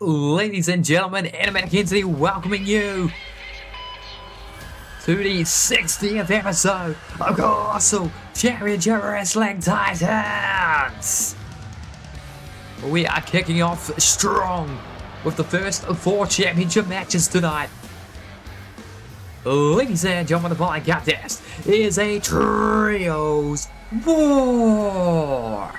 ladies and gentlemen, and Mackenzie welcoming you to the 60th episode of Colossal Championship Wrestling Titans. We are kicking off strong with the first of 4 championship matches tonight. Ladies and gentlemen, the following contest is a Trios War,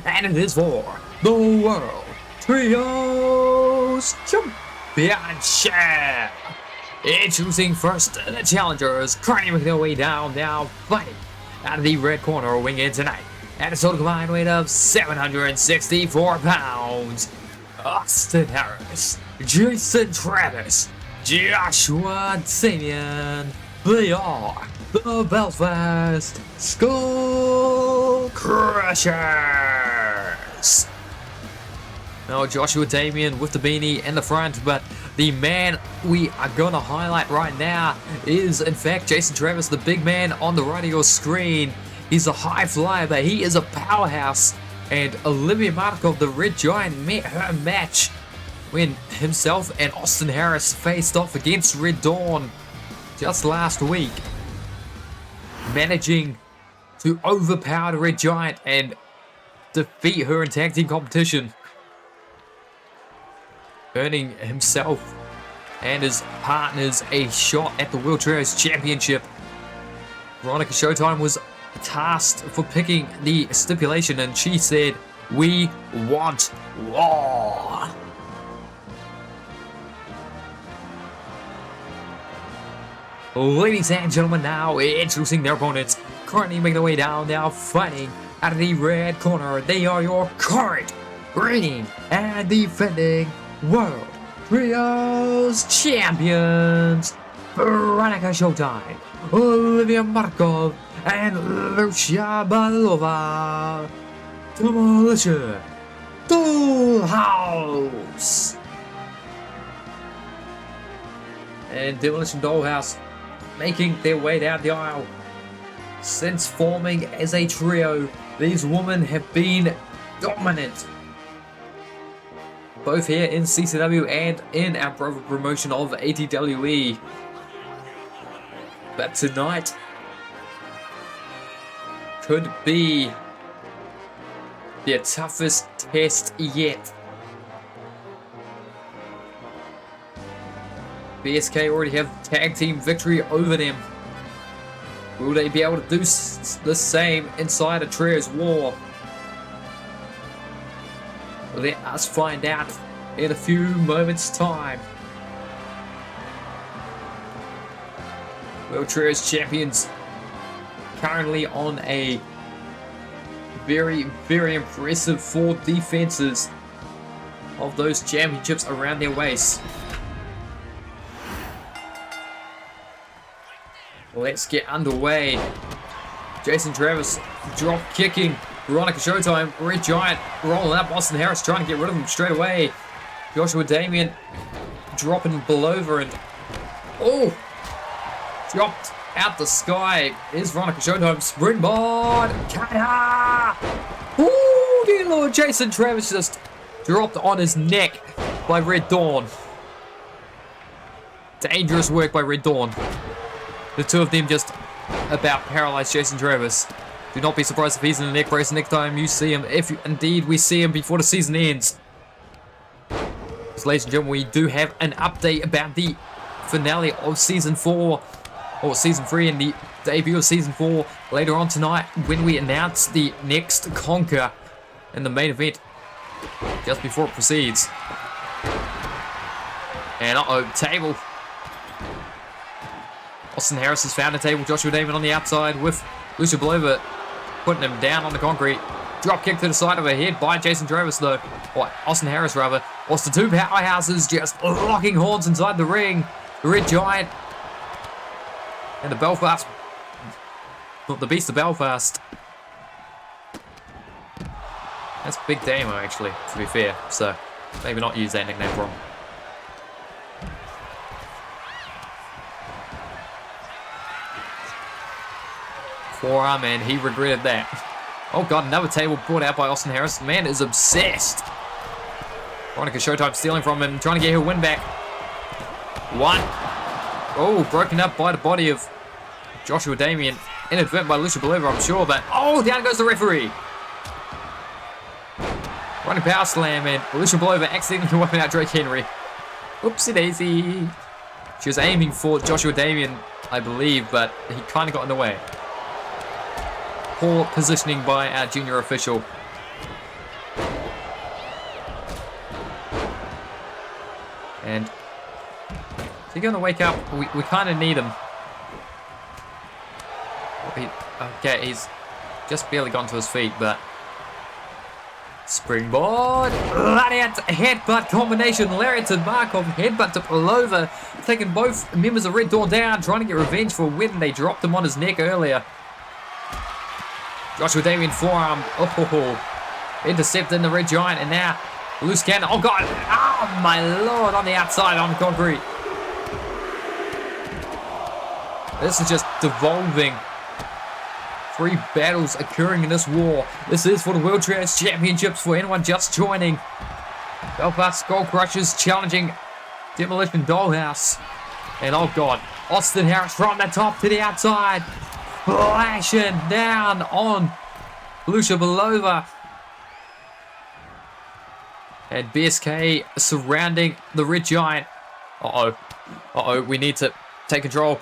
and it is for the World Trios Championship. Introducing first the challengers, currently making their way down, now fighting out of the red corner, wing in tonight at a total combined weight of 764 pounds. Austin Harris, Jason Travis, Joshua Damian. They are the Belfast Skull Crushers. Now Joshua Damian with the beanie in the front, but the man we are going to highlight right now is in fact Jason Travis, the big man on the right of your screen. He's a high flyer, but he is a powerhouse. And Olivia Markov, the Red Giant, met her match when himself and Austin Harris faced off against Red Dawn just last week, managing to overpower the Red Giant and defeat her in tag team competition, earning himself and his partners a shot at the World Trios Championship. Veronica Showtime was tasked for picking the stipulation, and she said, "We want war." Ladies and gentlemen, now introducing their opponents, currently making their way down, now fighting out of the red corner. They are your current reigning and defending World Trios Champions, Veronica Showtime, Olivia Markov, and Lucia Balova. Demolition Dollhouse. And Demolition Dollhouse making their way down the aisle. Since forming as a trio, these women have been dominant, both here in CCW and in our brother promotion of ATWE. But tonight could be their toughest test yet. BSK already have tag team victory over them. Will they be able to do the same inside a Trios War? Let us find out in a few moments' time. World Trios Champions currently on a very, very impressive 4 defenses of those championships around their waist. Let's get underway. Jason Travis drop kicking Veronica Showtime. Red Giant rolling up. Austin Harris trying to get rid of him straight away. Joshua Damian dropping below her and dropped out the sky. Is Veronica Showtime springboard. Kata! Ooh, dear Lord, Jason Travis just dropped on his neck by Red Dawn. Dangerous work by Red Dawn. The two of them just about paralyzed Jason Travis. Do not be surprised if he's in the neck brace next time you see him, if indeed we see him before the season ends. So, ladies and gentlemen, we do have an update about the finale of Season 4, or Season 3, and the debut of Season 4 later on tonight when we announce the next conquer in the main event just before it proceeds. And table. Austin Harris has found a table. Joshua Damian on the outside with Lucia Belova putting him down on the concrete. Drop kick to the side of her head by Jason Travis, though. Or Austin Harris, rather. Whilst the two powerhouses just locking horns inside the ring. The Red Giant and the Belfast. Not the Beast of Belfast. That's Big Damo, actually, to be fair. So, maybe not use that nickname for him. Forearm, and he regretted that. Oh god, another table brought out by Austin Harris. The man is obsessed. Veronica Showtime stealing from him, trying to get her win back. 1. Oh, broken up by the body of Joshua Damien. Inadvertent by Lucia Belova, I'm sure, but oh, down goes the referee. Running power slam, and Lucia Belova accidentally wiping out Drake Henry. Oopsie daisy. She was aiming for Joshua Damien, I believe, but he kind of got in the way. Poor positioning by our junior official. And is he going to wake up? We kind of need him. Okay, he's just barely gotten to his feet, but springboard, lariat, headbutt combination, lariat to Markov, headbutt to Belova, taking both members of Red Dawn down, trying to get revenge for when they dropped him on his neck earlier. Joshua Damien forearm, intercepted in the Red Giant, and now loose cannon, oh god, oh my lord, on the outside on the concrete. This is just devolving. 3 battles occurring in this war. This is for the World Trash Championships for anyone just joining. Belfast Skull Crushers challenging Demolition Dollhouse. And oh god, Austin Harris from the top to the outside. Flashing down on Lucia Belova. And BSK surrounding the Red Giant. Uh-oh, we need to take control.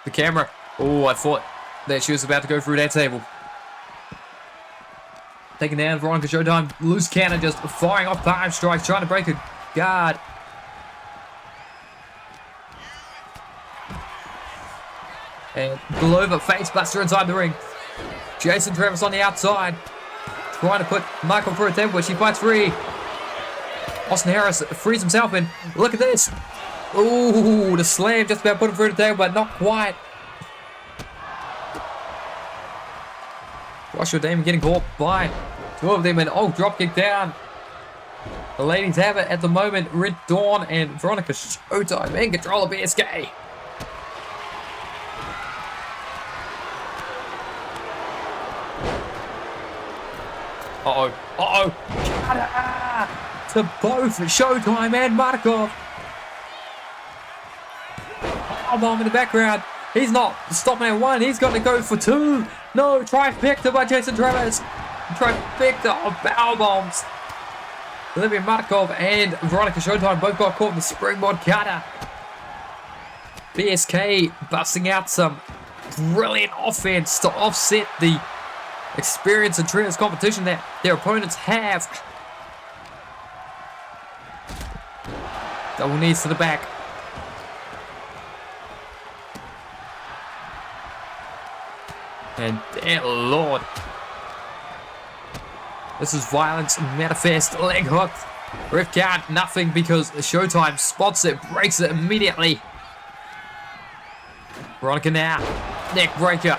The camera. Oh, I thought that she was about to go through that table. Taking down Veronica Showtime. Loose cannon just firing off 5 strikes, trying to break a guard. And Belova face buster inside the ring. Jason Travis on the outside. Trying to put Michael through a table, but she fights free. Austin Harris frees himself in. Look at this. Ooh, the slam just about put him through the table, but not quite. Joshua Damon getting caught by 2 of them, and oh, drop kick down. The ladies have it at the moment. Red Dawn and Veronica Showtime in control of BSK. To both Showtime and Markov. Bomb in the background. He's not stopping at 1. He's got to go for 2. No, trifecta by Jason Travis. Trifecta of power bombs. Olivia Markov and Veronica Showtime both got caught in the springboard cutter. BSK busting out some brilliant offense to offset the experience and trios competition that their opponents have. Double knees to the back. And dear lord. This is violence manifest. Leg hook. Ref count, nothing because Showtime spots it, breaks it immediately. Veronica now. Neck breaker.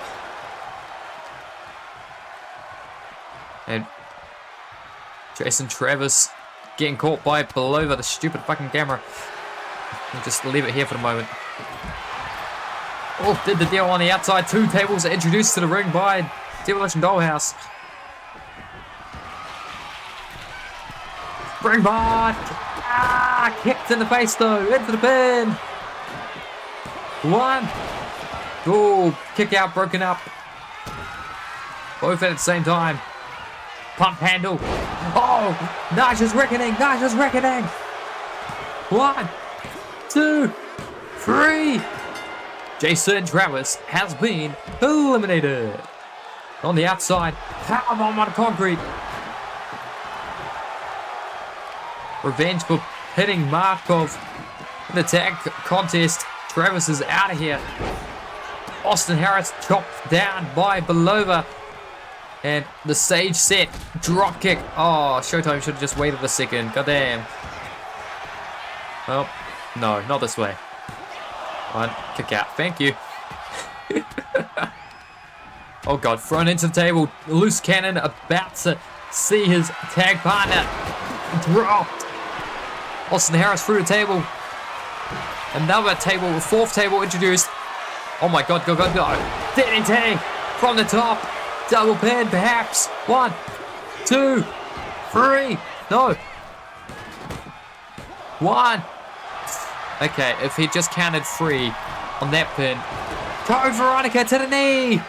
And Jason Travis getting caught by Belova, the stupid fucking camera. We'll just leave it here for the moment. Oh, did the deal on the outside. 2 tables are introduced to the ring by Demolition Dollhouse. Springboard! Kicked in the face though. Into the pin. 1. Oh, kick out, broken up. Both at the same time. Pump handle. Oh, Naja's reckoning. Naja's reckoning. 1, 2, 3. Jason Travis has been eliminated. On the outside, powerbomb on concrete. Revenge for hitting Markov in the tag contest. Travis is out of here. Austin Harris chopped down by Belova. And the sage set drop kick. Oh, Showtime should have just waited a second. Goddamn. Oh, no, not this way. 1, kick out. Thank you. Oh god, thrown into the table. Loose cannon about to see his tag partner dropped. Austin Harris through the table. Another table, 4th table introduced. Oh my god, go, go, go. DDT from the top. Double pin, perhaps. 1, 2, 3. No. 1. Okay, if he just counted 3 on that pin. Code Veronica to the knee.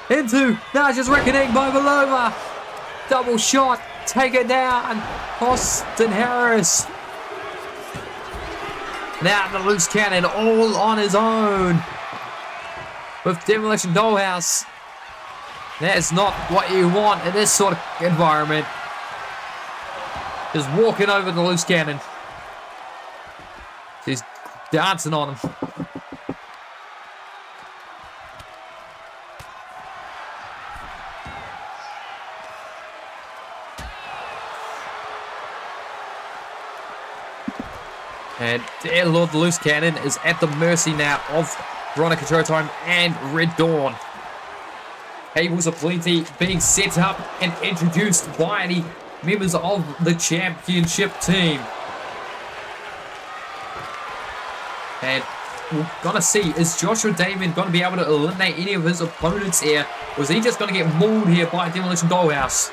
Into Naja's Reckoning by Belova. Double shot. Take it down. Austin Harris. Now the loose cannon all on his own. With Demolition Dollhouse. That is not what you want in this sort of environment. Just walking over the loose cannon. He's dancing on him. And dear Lord, the loose cannon is at the mercy now of Veronica Showtime and Red Dawn. Tables aplenty being set up and introduced by the members of the championship team. And we're going to see, is Joshua Damon going to be able to eliminate any of his opponents here? Or is he just going to get mauled here by Demolition Dollhouse?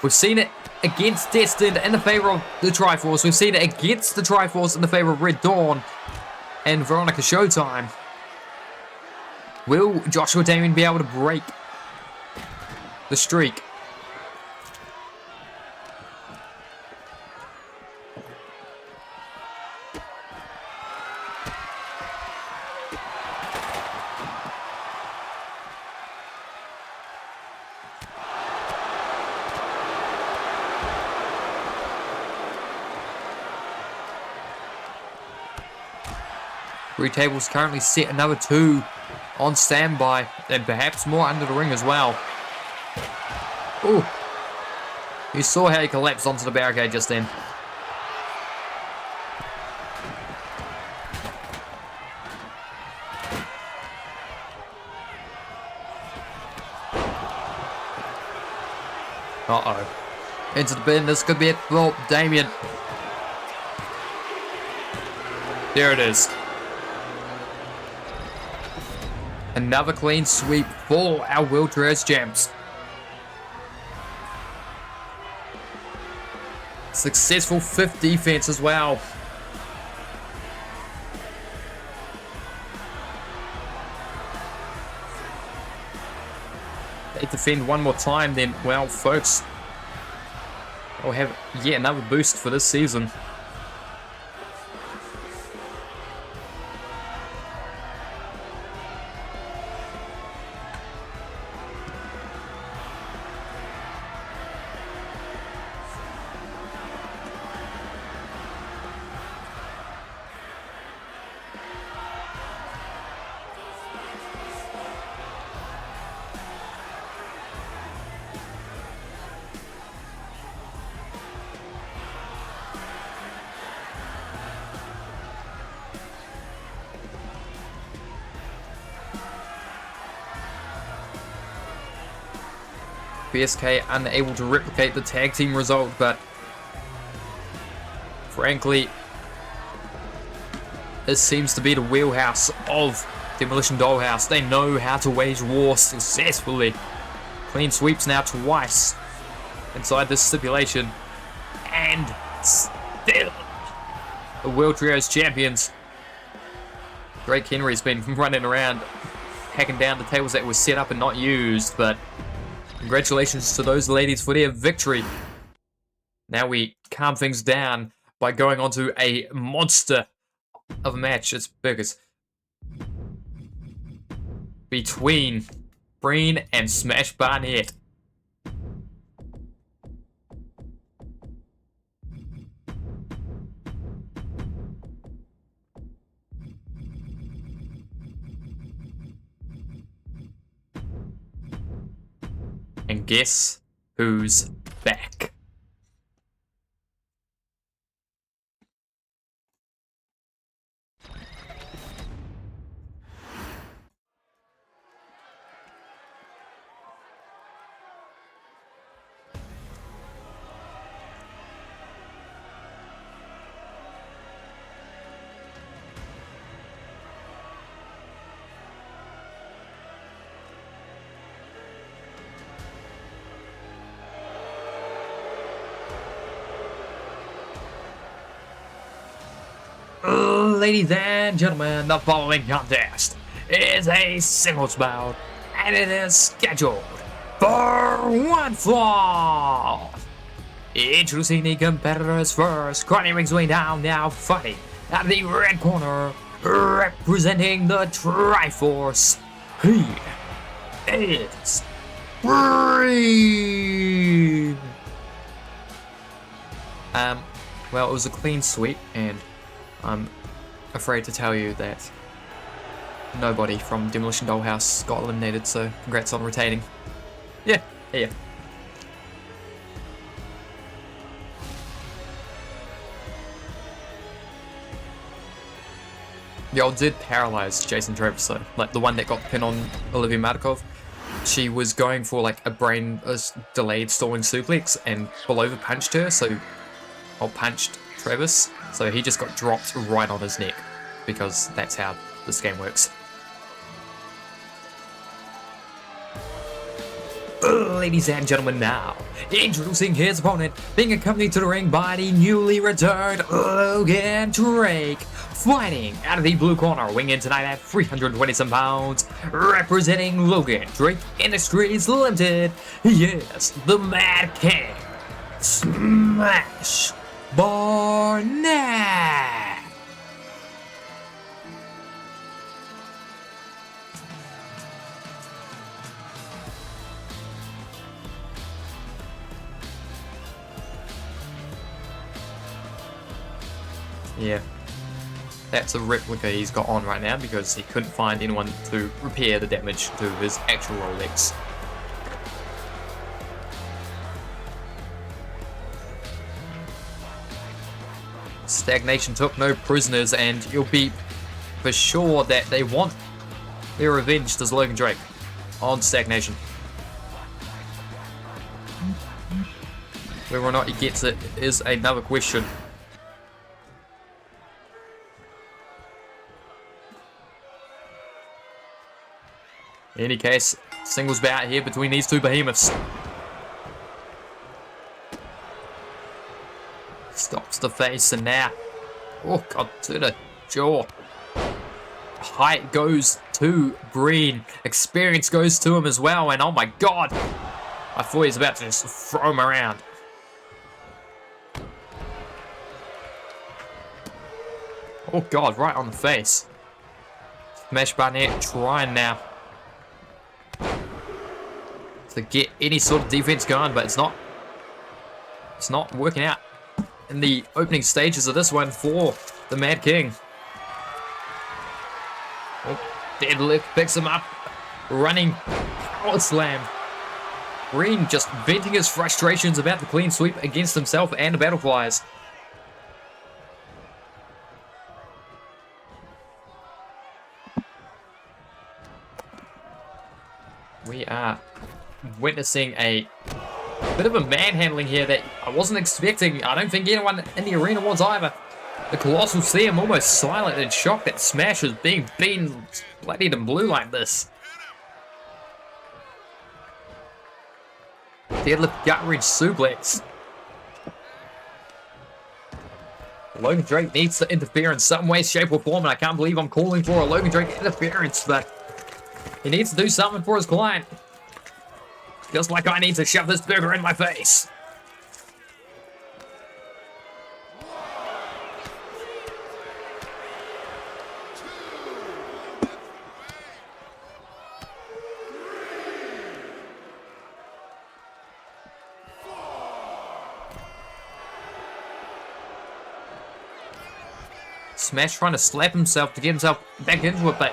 We've seen it against Destined in the favor of the Triforce. We've seen it against the Triforce in the favor of Red Dawn and Veronica Showtime. Will Joshua Damon be able to break the streak? Three tables currently set, another 2 on standby, and perhaps more under the ring as well. Ooh. You saw how he collapsed onto the barricade just then. Uh-oh. Into the bin, this could be it for Damien. There it is. Another clean sweep for our World Trios champs. Successful 5th defense as well. They defend one more time, then, well, folks, they'll have yet another boost for this season. BSK unable to replicate the tag team result, but frankly, this seems to be the wheelhouse of Demolition Dollhouse. They know how to wage war successfully. Clean sweeps now twice inside this stipulation, and still the World Trios champions. Drake Henry's been running around hacking down the tables that were set up and not used, but congratulations to those ladies for their victory. Now we calm things down by going on to a monster of a match. It's biggest between Breen and Smash Barnett. And guess who's back? Ladies and gentlemen, the following contest is a singles bout, and it is scheduled for one fall. Introducing the competitors first, currently rings way down, now fighting out of the red corner, representing the Triforce. He is Green. Well, it was a clean sweep, and I'm afraid to tell you that nobody from Demolition Dollhouse got eliminated, so congrats on retaining. Yeah. Y'all did paralyze Jason Travis, though. Like, the one that got the pin on Olivia Markov. She was going for, like, a delayed stalling suplex, and Belova punched her, punched Travis, so he just got dropped right on his neck, because that's how this game works. Ladies and gentlemen, now, introducing his opponent, being accompanied to the ring by the newly returned Logan Drake, fighting out of the blue corner, weighing in tonight at 327 pounds, representing Logan Drake Industries Limited. Yes, the Mad King, Smash Barnett. Yeah, that's a replica he's got on right now because he couldn't find anyone to repair the damage to his actual Rolex. Stagnation took no prisoners, and you'll be for sure that they want their revenge, does Logan Drake, on Stagnation. Whether or not he gets it is another question. In any case, singles bout here between these two behemoths. Stops the face, and now, oh god, to the jaw. Height goes to Green. Experience goes to him as well, and oh my god, I thought he was about to just throw him around. Oh god, right on the face. Smash Barnett trying now to get any sort of defense going, but it's not working out in the opening stages of this one for the Mad King. Oh, deadlift picks him up, running power slam. Green just venting his frustrations about the clean sweep against himself and the battle flyers. We are witnessing a bit of a manhandling here that I wasn't expecting. I don't think anyone in the arena was either. The Colossal see him almost silent and shocked that Smash was being beaten bloodied and blue like this. Deadlift gut wrench suplex. Logan Drake needs to interfere in some way, shape, or form, and I can't believe I'm calling for a Logan Drake interference, but he needs to do something for his client. Just like I need to shove this burger in my face. Smash trying to slap himself to get himself back into it, but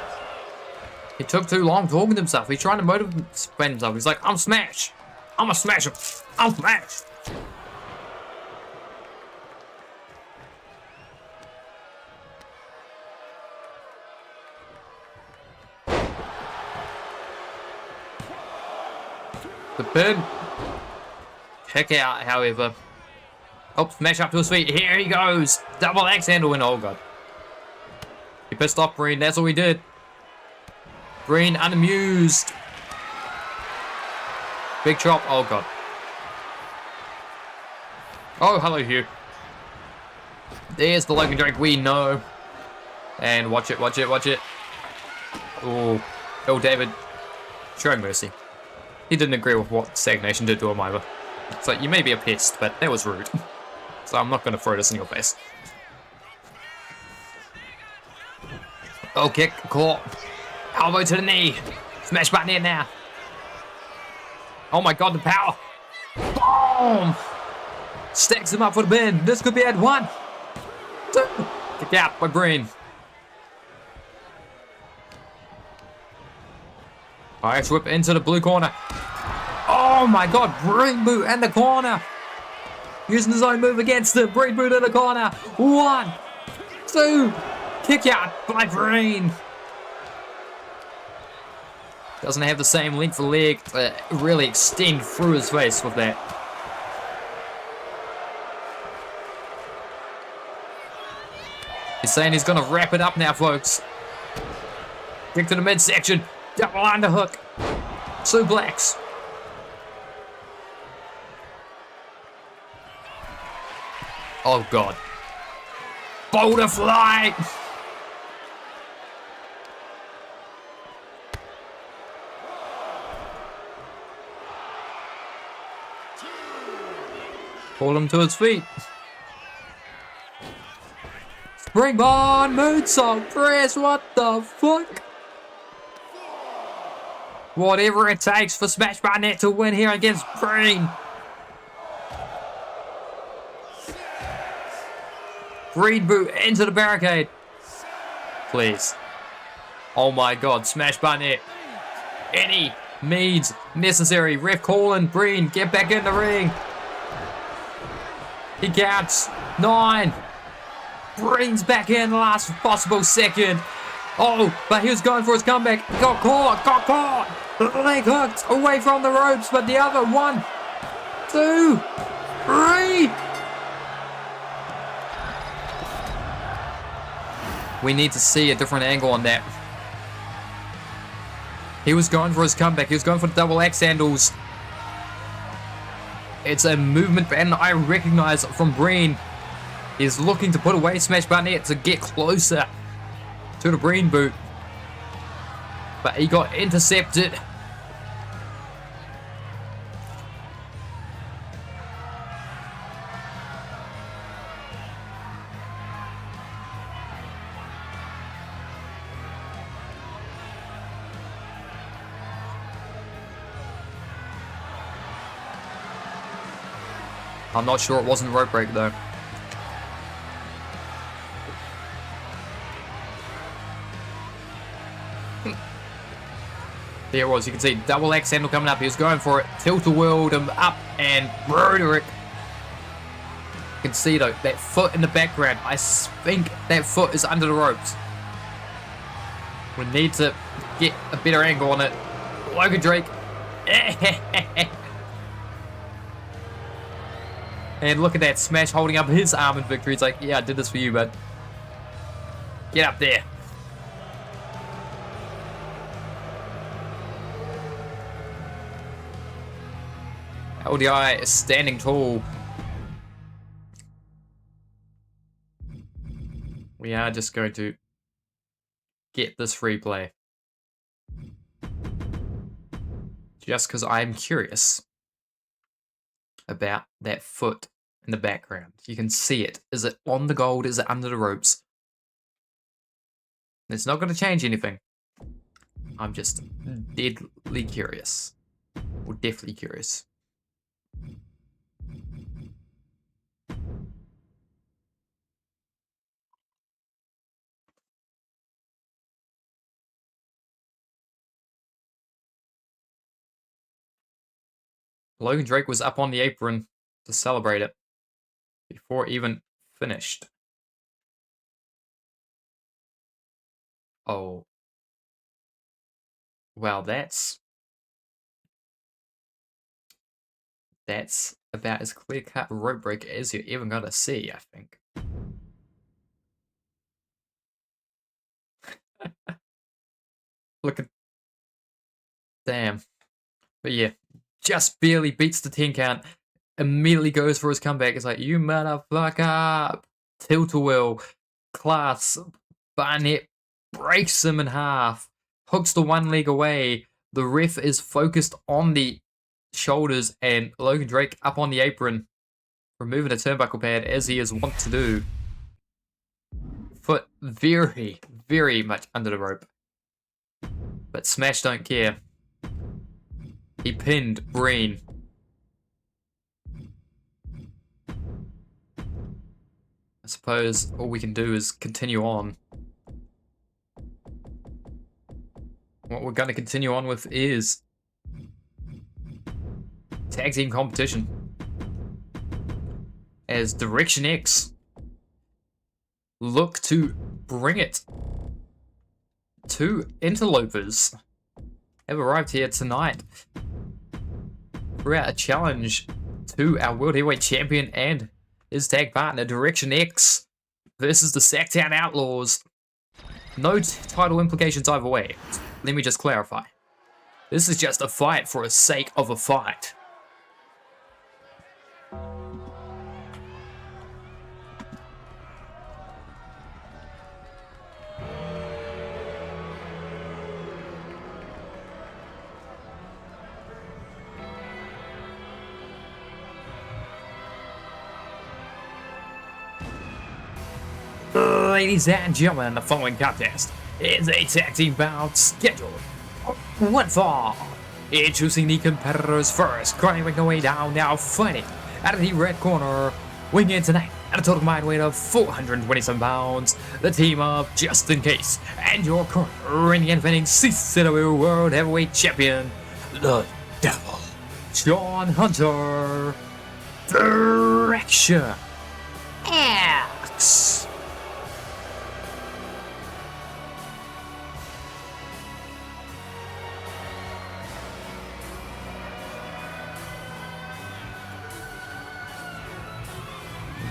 he took too long talking to himself. He's trying to motivate himself. He's like, I'm Smash. I'm gonna smash him. I'm Smash. The pin. Kick out, however. Oh, Smash up to his feet. Here he goes. Double axe handle and oh god. He pissed off Green. That's all he did. Green unamused. Big chop. Oh god. Oh, hello Hugh. There's the Logan Drake we know. And watch it, watch it, watch it. Oh, David. Showing mercy. He didn't agree with what Stagnation did to him either. It's like, you may be a pest, but that was rude. So I'm not going to throw this in your face. Oh, kick, caught. Elbow to the knee. Smash button in now. Oh my god, the power. Boom! Stacks him up for the bin. This could be at 1, 2. Kick out by Breen. Alright, whip into the blue corner. Oh my god, Breen boot in the corner. Using his own move against the Breen boot in the corner. 1, 2. Kick out by Breen. Doesn't have the same length of leg to really extend through his face with that. He's saying he's going to wrap it up now, folks. Kick to the midsection. Double underhook. Suplex. Oh, God. Boulder fly. Pull him to his feet. Springboard moonsault press. What the fuck? Whatever it takes for Smash Barnett to win here against Breen. Breen boot into the barricade. Please. Oh my god, Smash Barnett. Any means necessary. Ref calling. Breen, get back in the ring. He counts. 9. Breen's back in the last possible second. Oh, but he was going for his comeback. Got caught. Leg hooked away from the ropes, but the other 1, 2, 3. We need to see a different angle on that. He was going for his comeback. He was going for the double axe handles. It's a movement pattern I recognize from Breen. He's looking to put away Smash Barnett to get closer to the Breen boot. But he got intercepted. I'm not sure it wasn't a rope break though. There it was, you can see double axe handle coming up. He was going for it. Tilt-a-whirled him up and Broderick. You can see though, that foot in the background. I think that foot is under the ropes. We need to get a better angle on it. Logan Drake. And look at that, Smash holding up his arm in victory. It's like, yeah, I did this for you, bud. Get up there. LDI is standing tall. We are just going to get this free play. Just because I'm curious about that foot in the background. You can see it. Is it on the gold? Is it under the ropes? It's not going to change anything. I'm just deadly curious. Or definitely curious. Logan Drake was up on the apron to celebrate it before it even finished. Oh. Well, that's about as clear-cut rope break as you're ever gonna see, I think. Look at... Damn. But yeah, just barely beats the 10 count. Immediately goes for his comeback. It's like, you motherfucker. Tilt-a-whirl. Class. Barnett breaks him in half, hooks the one leg away. The ref is focused on the shoulders and Logan Drake up on the apron, removing a turnbuckle pad as he is wont to do. Foot very, very much under the rope. But Smash don't care. He pinned Breen. I suppose all we can do is continue on. What we're going to continue on with is tag team competition. As Direction X look to bring it. Two interlopers have arrived here tonight for a challenge to our World Heavyweight Champion and his tag partner, Direction X, versus the Sacktown Outlaws. No title implications either way. Let me just clarify. This is just a fight for the sake of a fight. Ladies and gentlemen, the following contest is a tag team bout scheduled one fall. Introducing the competitors first, climbing their way down, now fighting out of the red corner, weighing in tonight at a total combined weight of 427 pounds, the team of Just In Case and your current reigning and defending CCW World Heavyweight Champion, the Devil, Sean Hunter, Direction X.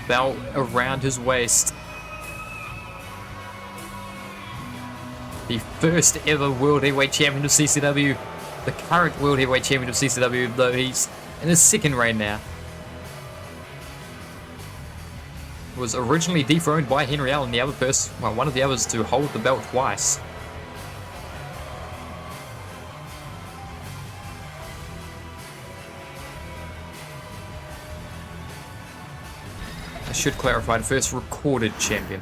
Belt around his waist. The first ever World Heavyweight Champion of CCW. The current World Heavyweight Champion of CCW, though he's in his second reign now. Was originally dethroned by Henry Allen, the other person, well, one of the others to hold the belt twice. I should clarify, the first recorded champion.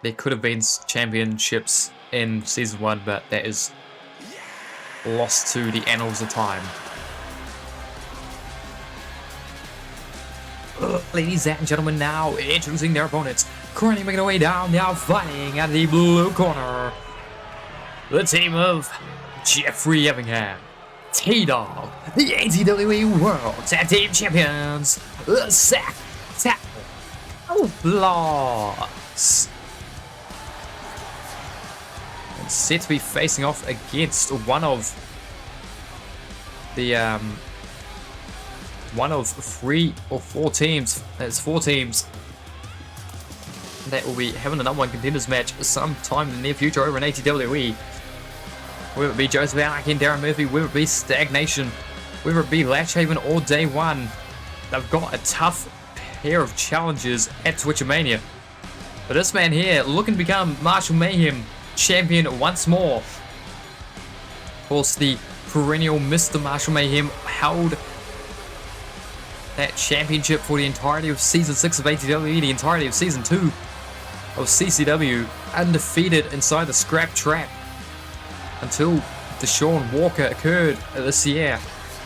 There could have been championships in Season 1, but that is lost to the annals of time. Ladies and gentlemen, now introducing their opponents. Currently making their way down, now fighting out of the blue corner. The team of Jeffrey Effingham, T-Dog, the ATWE World Tag Team Champions, the Sack Outlaws. And set to be facing off against one of the one of 3 or 4 teams. There's 4 teams that will be having a #1 contenders match sometime in the near future over in ATWE. Whether it be Joseph Alec and Darren Murphy, whether it be Stagnation, whether it be Latchhaven or Day One, they've got a tough pair of challenges at Twitchermania. But this man here looking to become Marshall Mayhem champion once more. Of course, the perennial Mr. Marshall Mayhem held that championship for the entirety of Season 6 of ATWE, the entirety of Season 2 of CCW, undefeated inside the Scrap Trap until Deshaun Walker occurred this year,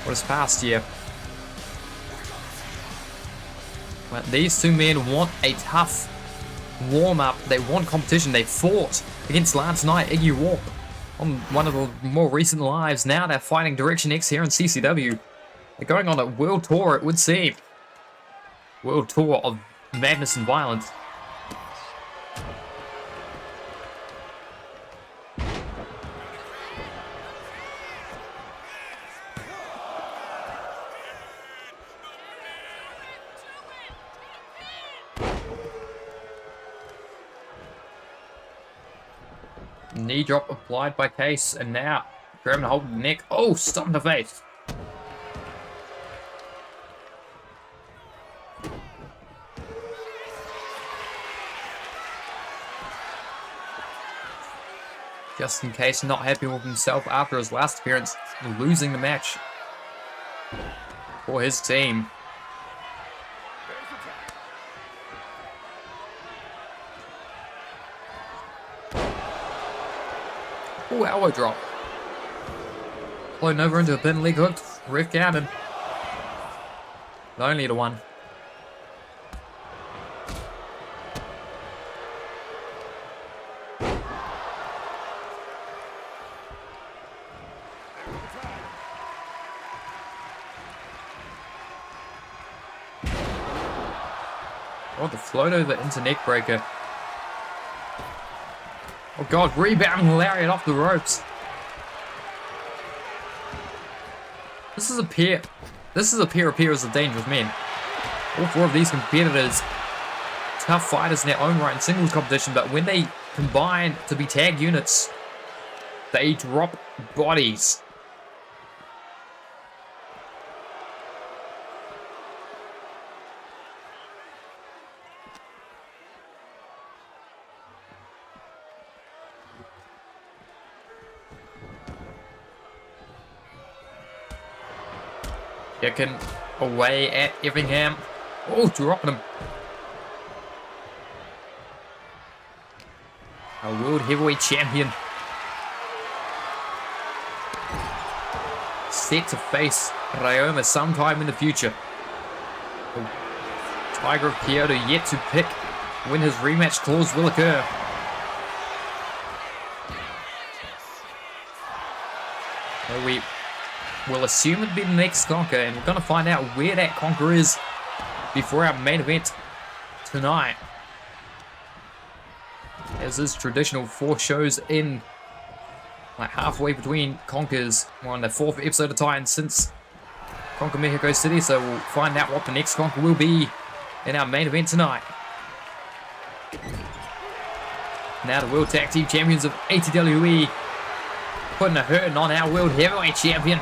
or this past year. But these two men want a tough warm-up. They want competition. They fought against Lance Knight, Iggy Warp on one of the more recent lives. Now they're fighting Direction X here in CCW. They're going on a world tour, it would seem. World tour of madness and violence. Knee drop applied by Case, and now grabbing a hold of the neck. Oh, stop in the face. Just in case, not happy with himself after his last appearance, losing the match for his team. Oh, elbow drop. Floating over into a pin leg hook. Ref counted. Only the one. Oh, the float over into neck breaker. Oh god, rebound lariat off the ropes. This is a pair of heroes of dangerous men. All four of these competitors, tough fighters in their own right in singles competition, but when they combine to be tag units, they drop bodies. Kicking away at Effingham. Oh, dropping him. A world heavyweight champion. Set to face Ryoma sometime in the future. Oh, Tiger of Kyoto yet to pick when his rematch clause will occur. So we'll assume it'll be the next conquer, and we're going to find out where that conquer is before our main event tonight. As is traditional, 4 shows in, like halfway between conquers. We're on the 4th episode of Titan since Conquer Mexico City, so we'll find out what the next conquer will be in our main event tonight. Now the World Tag Team Champions of ATWE putting a hurting on our World Heavyweight Champion.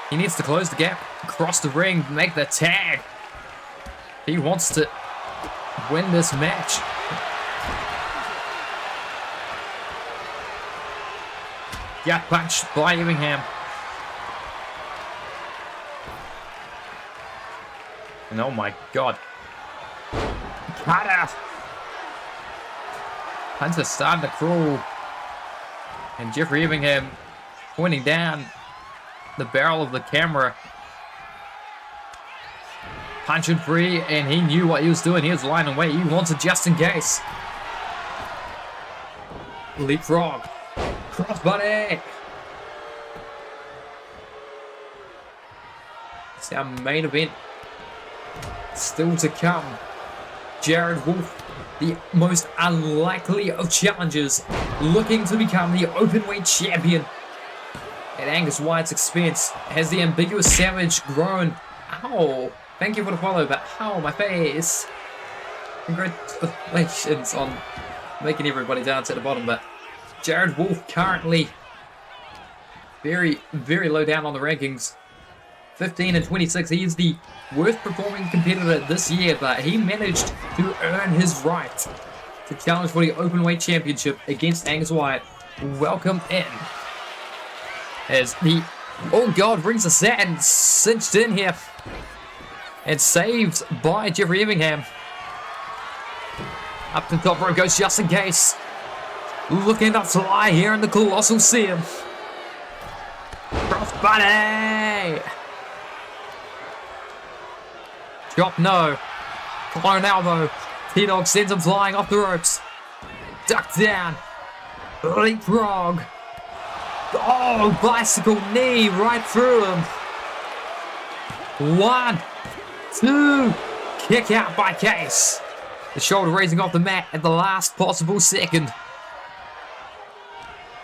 He needs to close the gap, cross the ring, make the tag. He wants to win this match. Gut punch by Effingham. And oh my god. Cutter! Hunter starting to crawl. And Jeffrey Effingham pointing down the barrel of the camera. Punching free, and he knew what he was doing. He was lying away. He wants it just in case. Leapfrog. Crossbody. It's our main event still to come. Jared Wolf, the most unlikely of challengers, looking to become the openweight champion at Angus Wyatt's expense. Has the ambiguous Savage grown? Ow! Thank you for the follow, but ow, my face! Congratulations on making everybody dance at the bottom, but Jared Wolf currently very, very low down on the rankings. 15 and 26. He is the worst performing competitor this year, but he managed to earn his right to challenge for the Openweight Championship against Angus Wyatt. Welcome in. As the, oh god, rings a Saturn cinched in here. And saved by Jeffrey Effingham. Up the top rope goes just in case. Looking to fly here in the Colossal Seam. Crossbody! Drop no. Clone elbow. T-Dog sends him flying off the ropes. Duck down. Leapfrog. Oh, bicycle knee right through him. 1, 2. Kick out by Case. The shoulder raising off the mat at the last possible second.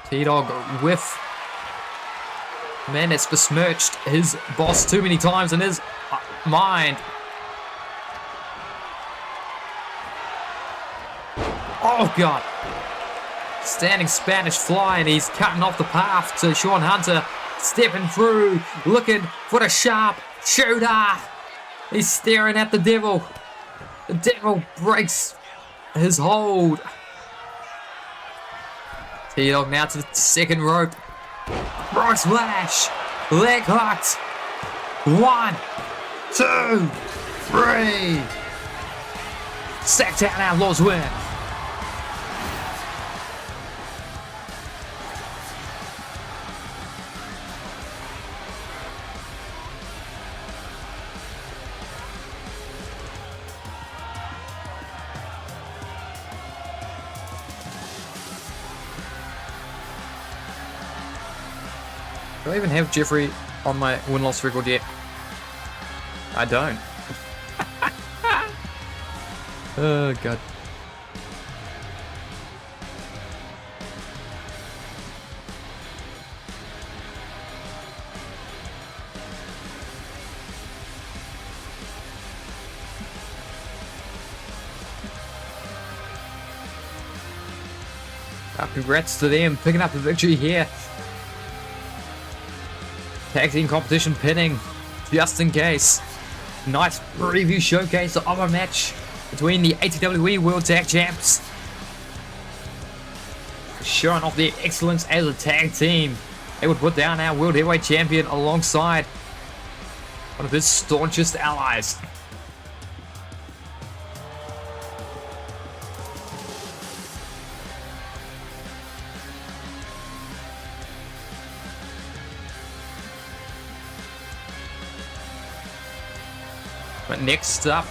T-Dog whiff. Man, it's besmirched his boss too many times in his mind. Oh god. Standing Spanish fly, and he's cutting off the path to Sean Hunter. Stepping through, looking for the sharp shooter. He's staring at the devil. The devil breaks his hold. T-Dog now to the second rope. Frog splash. Leg locked. 1, 2, 3. Sacktown Outlaws win. Do I even have Jeffrey on my win-loss record yet? I don't. Oh, God. Congrats to them picking up the victory here. Tag team competition pinning, just in case. Nice preview showcase of a match between the ATWE World Tag Champs. Showing off their excellence as a tag team. They would put down our World Heavyweight Champion alongside one of his staunchest allies. But next up,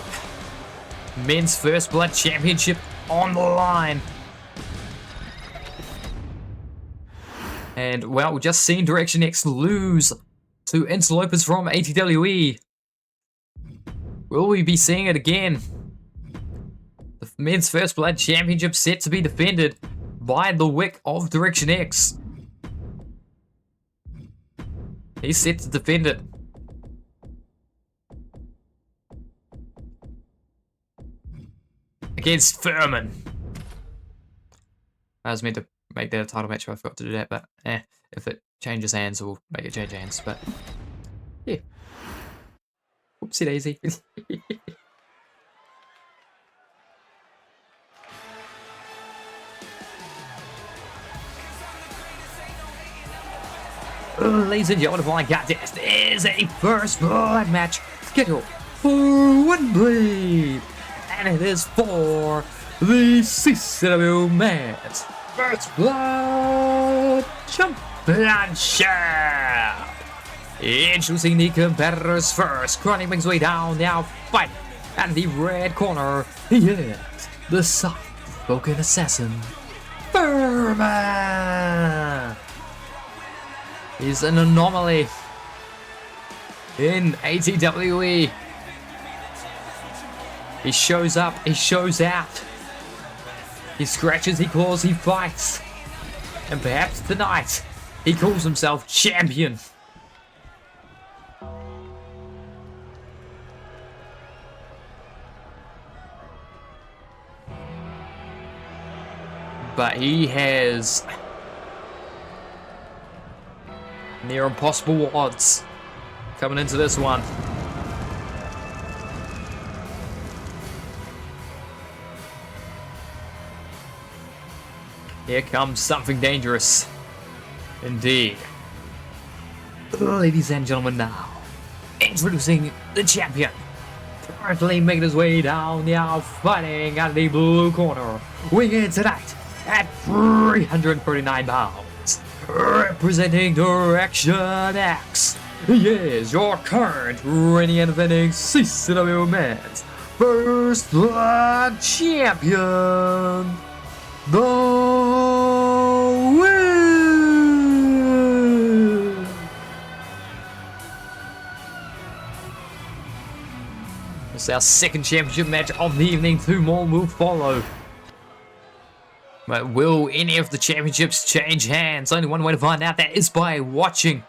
Men's First Blood Championship on the line. And, well, we've just seen Direction X lose to Interlopers from ATWE. Will we be seeing it again? The Men's First Blood Championship set to be defended by the Wick of Direction X. He's set to defend it. Against Furman. I was meant to make that a title match, but I forgot to do that, but if it changes hands, we'll make it change hands, but yeah. Whoopsie daisy. Ladies and gentlemen, my God, this is a First Blood match scheduled for Wembley. And it is for the CCW Men's First Blood Championship. Introducing the competitors first. Chronic makes his way down, now fight. And the red corner, he is the soft-spoken assassin, Furman. He's an anomaly in ATWE. He shows up, he shows out. He scratches, he claws, he fights. And perhaps tonight, he calls himself champion. But he has near impossible odds coming into this one. Here comes something dangerous. Indeed. Ladies and gentlemen, now, introducing the champion. Currently making his way down, now fighting out of the blue corner. Weighing in tonight at 339 pounds. Representing Direction X. He is your current reigning and defending CCW Men's First Blood Champion. The win! It's our second championship match of the evening. 2 more will follow. But will any of the championships change hands? Only one way to find out. That is by watching.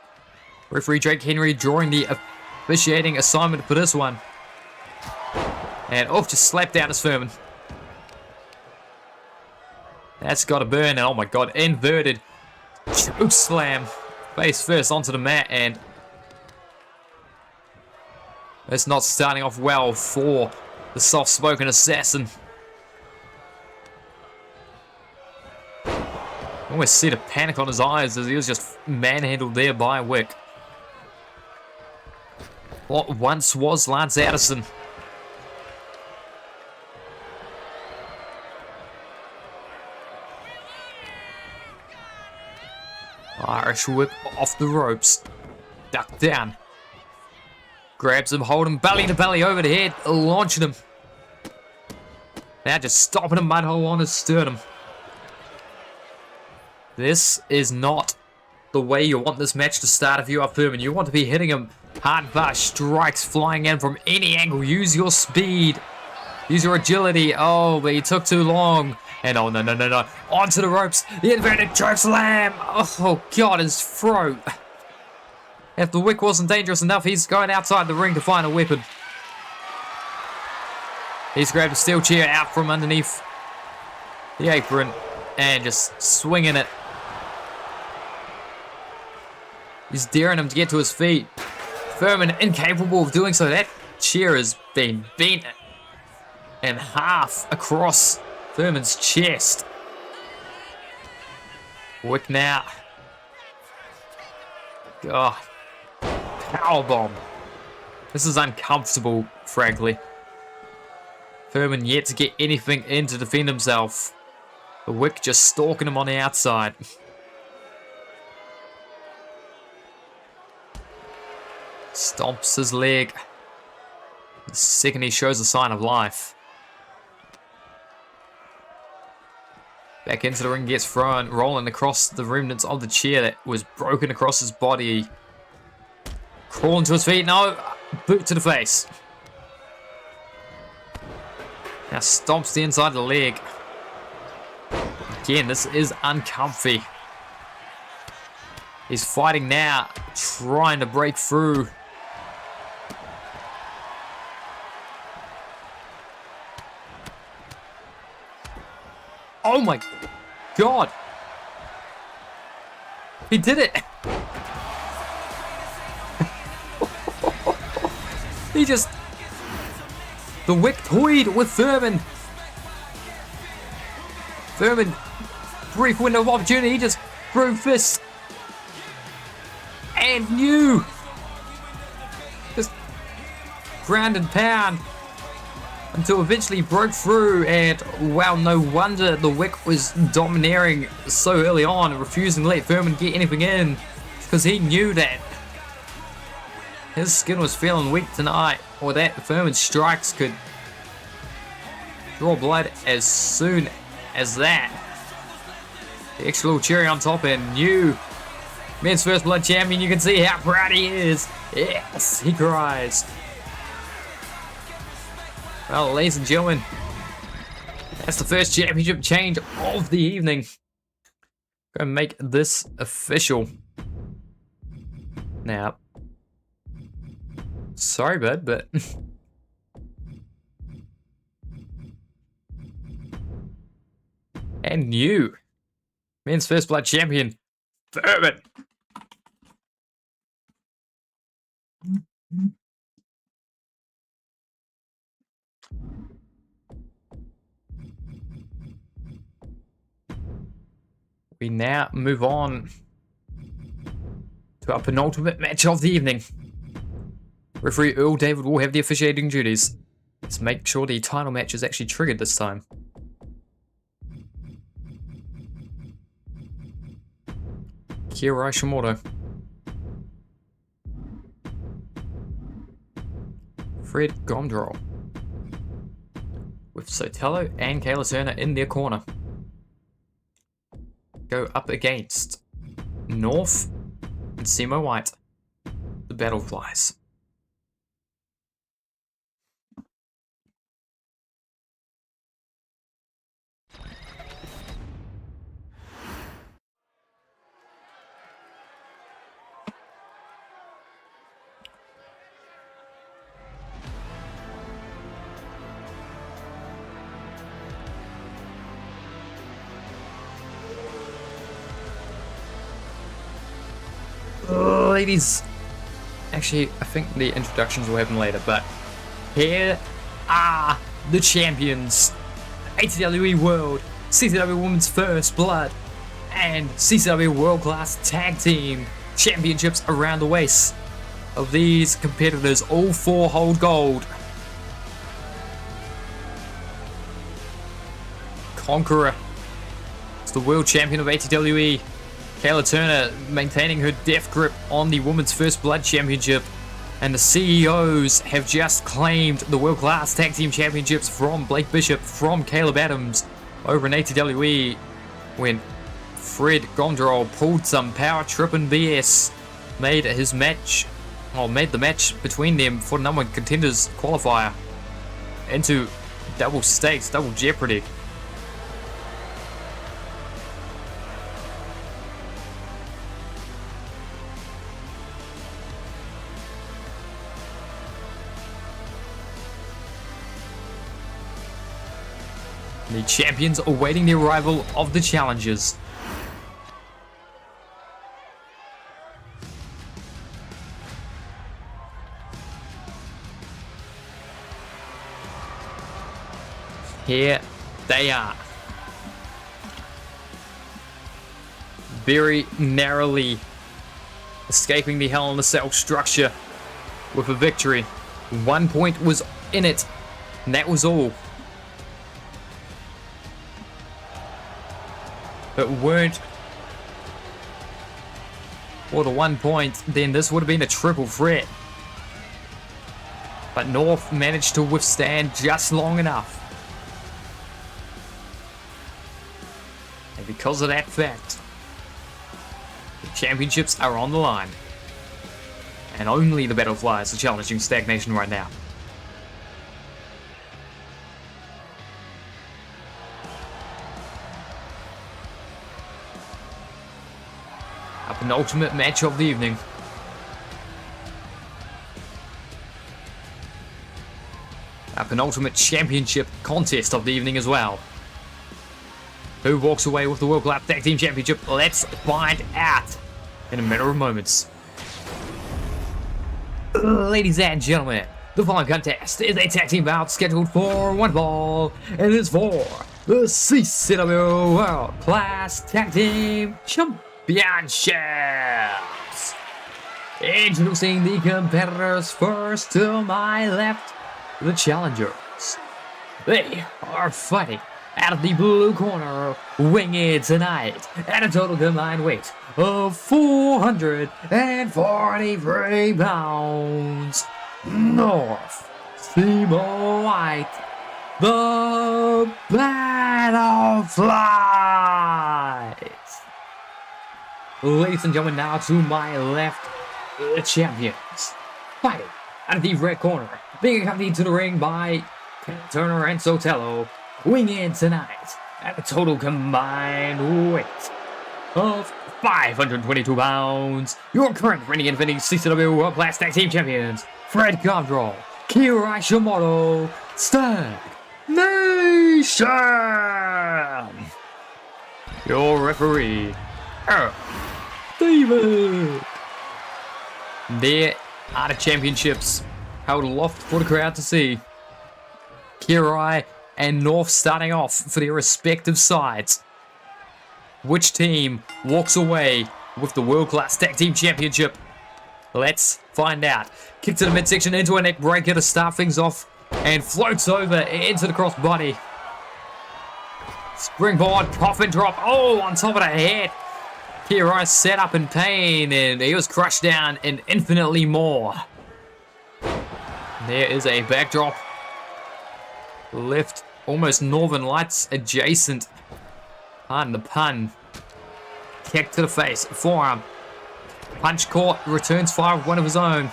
Referee Drake Henry drawing the officiating assignment for this one. And off, just slapped out his Furman. That's got to burn, and oh my God, inverted choke slam. Face first onto the mat, and it's not starting off well for the soft-spoken assassin. Almost see the panic on his eyes as he was just manhandled there by Wick. What once was Lance Addison. Irish whip off the ropes. Duck down. Grabs him, hold him belly to belly over the head, launching him. Now just stopping a mud hole on his sternum. This is not the way you want this match to start if you are Furman. You want to be hitting him hard fast strikes flying in from any angle. Use your speed. Use your agility. Oh, but he took too long. And oh, no. Onto the ropes. The inverted choke slam. Oh, God, his throat. If the Wick wasn't dangerous enough, he's going outside the ring to find a weapon. He's grabbed a steel chair out from underneath the apron and just swinging it. He's daring him to get to his feet. Furman incapable of doing so. That chair has been bent in half across Furman's chest. Wick now. God. Powerbomb. This is uncomfortable, frankly. Furman yet to get anything in to defend himself. The Wick just stalking him on the outside. Stomps his leg. The second he shows a sign of life. Back into the ring, gets thrown, rolling across the remnants of the chair that was broken across his body. Crawling to his feet. No! Boot to the face. Now stomps the inside of the leg. Again, this is uncomfy. He's fighting now, trying to break through. Oh my God! He did it! He just... The Wick toyed with Furman. Furman, brief window of opportunity, he just threw fists. And knew. Just ground and pound. Until eventually broke through, and wow, no wonder the Wick was domineering so early on, refusing to let Furman get anything in, because he knew that his skin was feeling weak tonight, or that Furman's strikes could draw blood as soon as that. The extra little cherry on top, and new men's first blood champion. You can see how proud he is. Yes, he cries. Well, ladies and gentlemen, that's the first championship change of the evening. Gonna make this official. Now, sorry, bud, but and you, men's first blood champion, Furman. We now move on to our penultimate match of the evening. Referee Earl David will have the officiating duties. Let's make sure the title match is actually triggered this time. Kira Shimoda. Fred Gondrel. With Sotelo and Kayla Turner in their corner. Go up against North and Simo White, the Battleflies. Ladies, actually, I think the introductions will happen later, but here are the champions. ATWE World, CTW Women's First Blood, and CCW World Class Tag Team Championships around the waist of these competitors. All four hold gold. Conqueror is the world champion of ATWE. Kayla Turner maintaining her death grip on the Women's First Blood Championship. And the CEOs have just claimed the World Class Tag Team Championships from Blake Bishop, from Caleb Adams over in ATWE, when Fred Gondrol pulled some power tripping BS, made the match between them for the number one contenders qualifier into double stakes, double jeopardy. The champions awaiting the arrival of the challengers. Here they are. Very narrowly escaping the Hell in a Cell structure with a victory. 1 point was in it, and that was all. But weren't for the 1 point, then this would have been a triple threat. But North managed to withstand just long enough. And because of that fact, the championships are on the line. And only the Battleflies are challenging Stagnation right now. A penultimate match of the evening. A penultimate championship contest of the evening as well. Who walks away with the World Class Tag Team Championship? Let's find out in a matter of moments. Ladies and gentlemen, the following contest is a tag team bout scheduled for one fall, and it's for the CCW World Class Tag Team Championships. Introducing the competitors first, to my left, the challengers. They are fighting out of the blue corner, winged tonight, at a total combined weight of 443 pounds. North, Seymour White, the Battleflies. Ladies and gentlemen, now to my left, the champions. Fighting out of the red corner, being accompanied to the ring by Turner and Sotelo, winging tonight at a total combined weight of 522 pounds. Your current reigning and defending CCW World Class Tag Team Champions, Fred Gondrol, Kira Shimoto, Stagnation. Your referee, David. There are the championships held aloft for the crowd to see. Kirai and North starting off for their respective sides. Which team walks away with the World Class Tag Team Championship? Let's find out. Kick to the midsection into a neck breaker to start things off, and floats over into the crossbody. Springboard, coffin drop, oh, on top of the head. Kirai set up in pain, and he was crushed down and infinitely more. There is a backdrop. Left, almost Northern Lights adjacent. Pardon the pun. Kick to the face, forearm. Punch caught, returns fire with one of his own.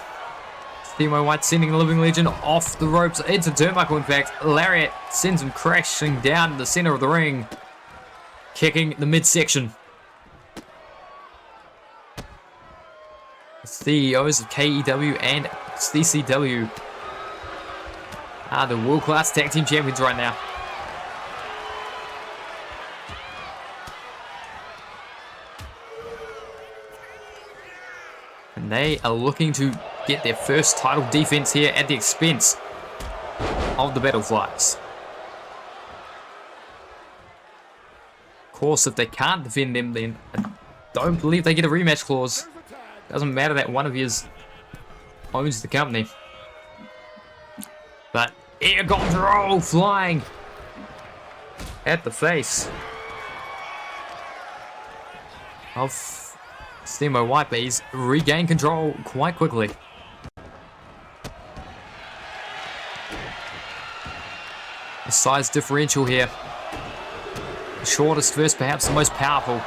Seymour White sending the Living Legend off the ropes into turnbuckle, in fact. Lariat sends him crashing down to the center of the ring. Kicking the midsection. CEOs of KEW and CCW are the World Class Tag Team Champions right now. And they are looking to get their first title defense here at the expense of the Battleflies. course, if they can't defend them, then I don't believe they get a rematch clause. Doesn't matter that one of you owns the company. But air control flying at the face of Steamo White, but he's regained control quite quickly. The size differential here. The shortest versus perhaps the most powerful.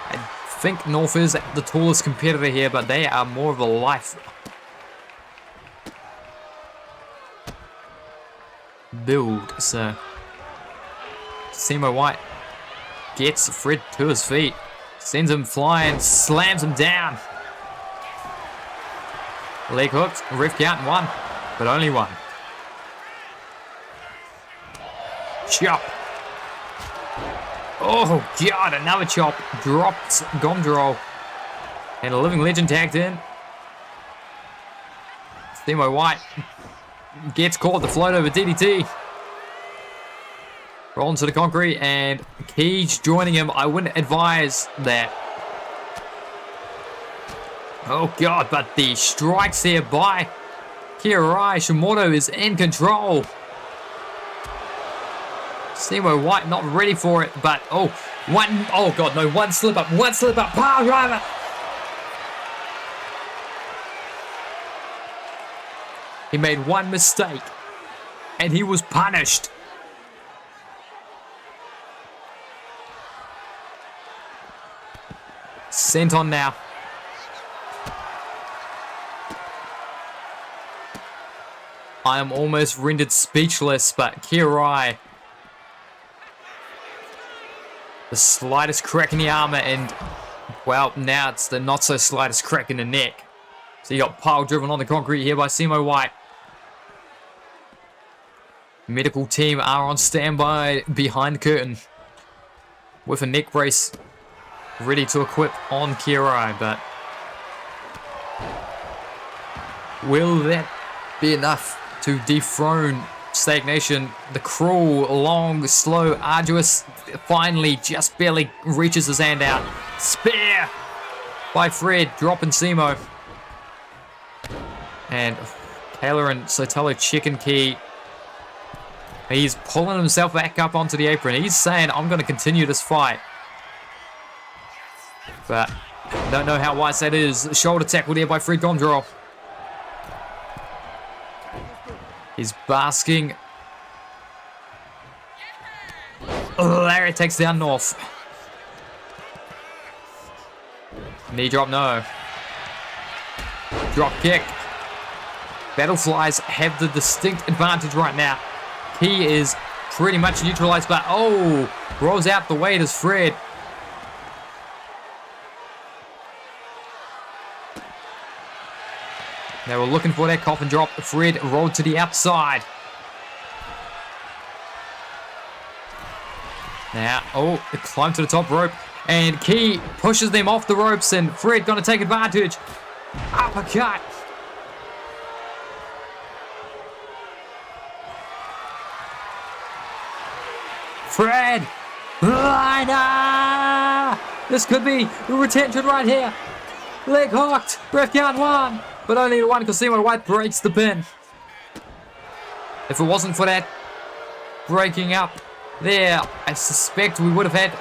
I think North is the tallest competitor here, but they are more of a life build. So Steamo White gets Fred to his feet, sends him flying, slams him down. Leg hooked, ref count 1, but only 1. Chop. Oh god, another chop. Dropped Gondrol. And a living legend tagged in. Steamo White gets caught the float over DDT. Rolling to the concrete, and Cage joining him. I wouldn't advise that. Oh god, but the strikes here by Kirai. Shimoto is in control. Steamo White not ready for it, but oh god, no, one slip up, power driver. He made one mistake, and he was punished. Sent on now. I am almost rendered speechless, but Kirai, the slightest crack in the armor, and well, now it's the not so slightest crack in the neck. So you got pile driven on the concrete here by Steamo White. Medical team are on standby behind the curtain with a neck brace ready to equip on Kirai, but will that be enough to dethrone Stagnation? The cruel, long, slow, arduous, finally just barely reaches his hand out. Spear by Fred, dropping Steamo. And Taylor and Sotelo chicken key. He's pulling himself back up onto the apron. He's saying, I'm going to continue this fight. But don't know how wise that is. Shoulder tackle there by Fred Gondrol. He's basking. Larry takes down North. Knee drop, no. Drop kick. Battleflies have the distinct advantage right now. He is pretty much neutralized, but oh, rolls out the way does Fred. They were looking for that coffin drop. Fred rolled to the outside. Now, oh, the climb to the top rope. And Key pushes them off the ropes, and Fred gonna take advantage. Uppercut. Fred! Liner! This could be retention right here. Leg hooked. Ref count 1. But only 1 because Steamo White breaks the pin. If it wasn't for that breaking up there, I suspect we would have had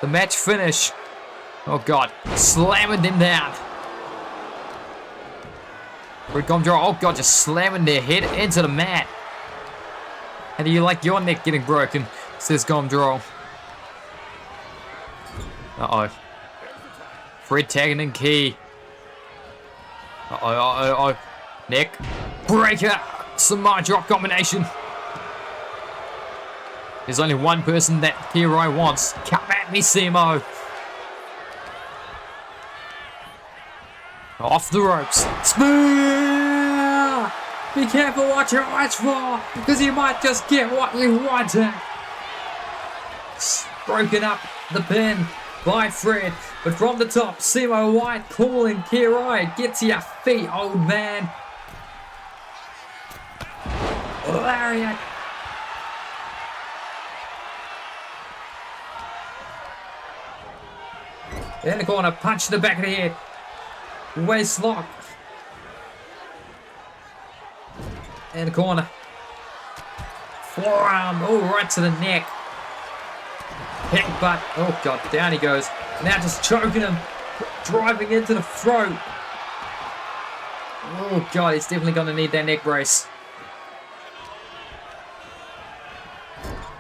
the match finish. Oh god. Slamming them down. Fred Gondrol, oh god, just slamming their head into the mat. How do you like your neck getting broken? Says Gondrol. Uh-oh. Fred tagging in Key. Uh-oh. Neck breaker. Samoa drop combination. There's only one person that Kirai wants. Come at me, Steamo. Off the ropes. Spear! Be careful what you watch for, because you might just get what you wanted. Broken up the pin by Fred, but from the top, Steamo White calling Kirai, get to your feet, old man. Lariat. In the corner, punch to the back of the head. Waist lock. In the corner. Forearm, oh, right to the neck. Headbutt, oh god, down he goes. Now just choking him, driving into the throat. Oh god, he's definitely going to need that neck brace.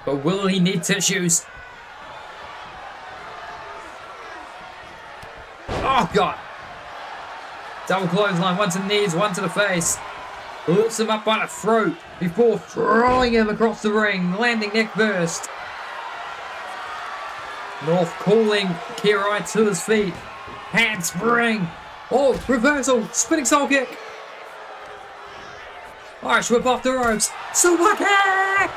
But will he need tissues? Oh god. Double clothesline, one to the knees, one to the face. Lifts him up by the throat before throwing him across the ring, landing neck first. North calling Kirai to his feet. Handspring. Oh, reversal. Spinning soul kick. Irish whip off the ropes. Super kick.